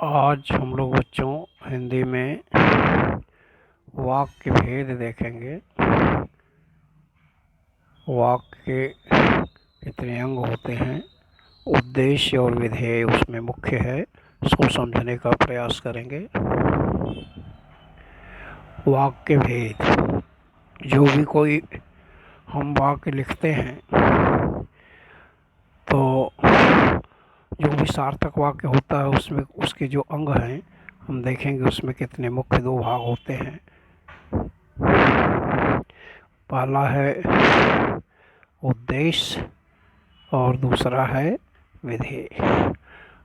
आज हम लोग बच्चों हिंदी में वाक्य भेद देखेंगे। वाक्य के कितने अंग होते हैं, उद्देश्य और विधेय उसमें मुख्य है, इसको समझने का प्रयास करेंगे। वाक्य भेद, जो भी कोई हम वाक्य लिखते हैं तो जो भी सार्थक वाक्य होता है उसमें उसके जो अंग हैं हम देखेंगे, उसमें कितने मुख्य दो भाग होते हैं। पहला है उद्देश्य और दूसरा है विधेय।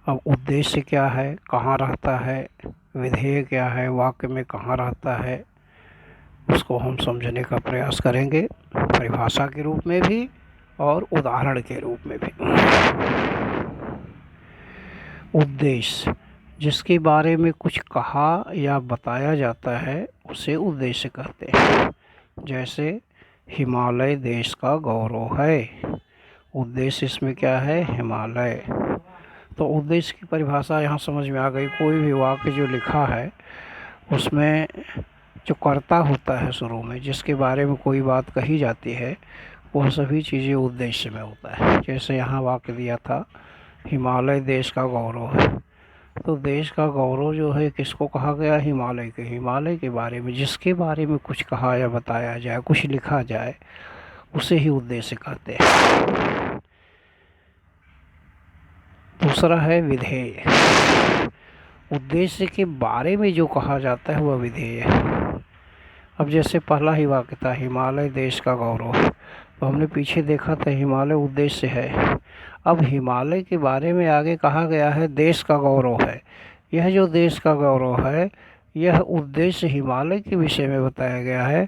अब उद्देश्य क्या है, कहाँ रहता है, विधेय क्या है, वाक्य में कहाँ रहता है, उसको हम समझने का प्रयास करेंगे, परिभाषा के रूप में भी और उदाहरण के रूप में भी। उद्देश्य, जिसके बारे में कुछ कहा या बताया जाता है उसे उद्देश्य कहते हैं। जैसे हिमालय देश का गौरव है, उद्देश्य इसमें क्या है, हिमालय। तो उद्देश्य की परिभाषा यहाँ समझ में आ गई। कोई भी वाक्य जो लिखा है उसमें जो कर्ता होता है शुरू में, जिसके बारे में कोई बात कही जाती है, वह सभी चीज़ें उद्देश्य में होता है। जैसे यहाँ वाक्य दिया था हिमालय देश का गौरव है, तो देश का गौरव जो है किसको कहा गया, हिमालय के। हिमालय के बारे में जिसके बारे में कुछ कहा या बताया जाए, कुछ लिखा जाए, उसे ही उद्देश्य कहते हैं। दूसरा है विधेय, उद्देश्य के बारे में जो कहा जाता है वह विधेय है। अब जैसे पहला ही वाक्य था हिमालय देश का गौरव, तो हमने पीछे देखा था हिमालय उद्देश्य है। अब हिमालय के बारे में आगे कहा गया है देश का गौरव है। यह जो देश का गौरव है यह उद्देश्य हिमालय के विषय में बताया गया है,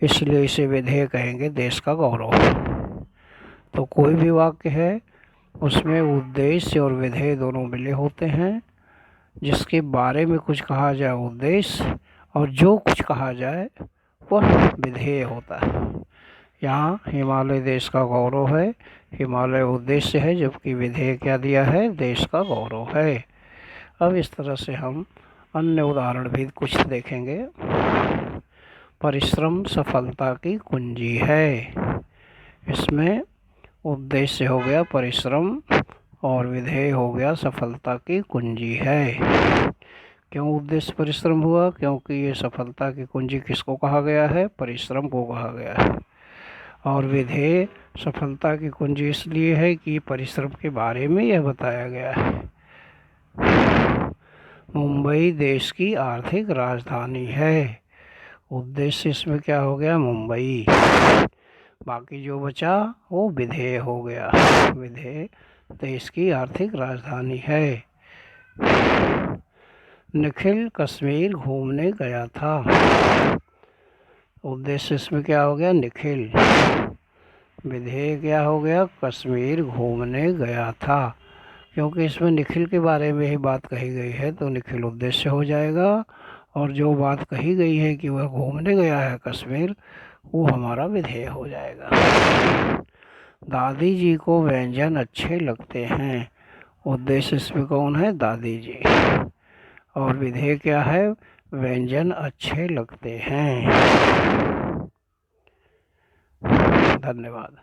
इसलिए इसे विधेय कहेंगे, देश का गौरव। तो कोई भी वाक्य है उसमें उद्देश्य और विधेय दोनों मिले होते हैं। जिसके बारे में कुछ कहा जाए उद्देश्य, और जो कुछ कहा जाए वह विधेय होता है। यहाँ हिमालय देश का गौरव है, हिमालय उद्देश्य है, जबकि विधेय क्या दिया है, देश का गौरव है। अब इस तरह से हम अन्य उदाहरण भी कुछ देखेंगे। परिश्रम सफलता की कुंजी है, इसमें उद्देश्य हो गया परिश्रम और विधेय हो गया सफलता की कुंजी है। क्यों उद्देश्य परिश्रम हुआ, क्योंकि ये सफलता की कुंजी किसको कहा गया है, परिश्रम को कहा गया है। और विधेय सफलता की कुंजी इसलिए है कि परिश्रम के बारे में यह बताया गया है। मुंबई देश की आर्थिक राजधानी है, उद्देश्य इसमें क्या हो गया, मुंबई। बाकी जो बचा वो विधेय हो गया, विधेय देश की आर्थिक राजधानी है। निखिल कश्मीर घूमने गया था, उद्देश्य इसमें क्या हो गया, निखिल। विधेय क्या हो गया, कश्मीर घूमने गया था। क्योंकि इसमें निखिल के बारे में ही बात कही गई है तो निखिल उद्देश्य हो जाएगा, और जो बात कही गई है कि वह घूमने गया है कश्मीर, वो हमारा विधेय हो जाएगा। दादी जी को व्यंजन अच्छे लगते हैं, उद्देश्य इसमें कौन है, दादी जी। और विधेय क्या है, व्यंजन अच्छे लगते हैं। धन्यवाद।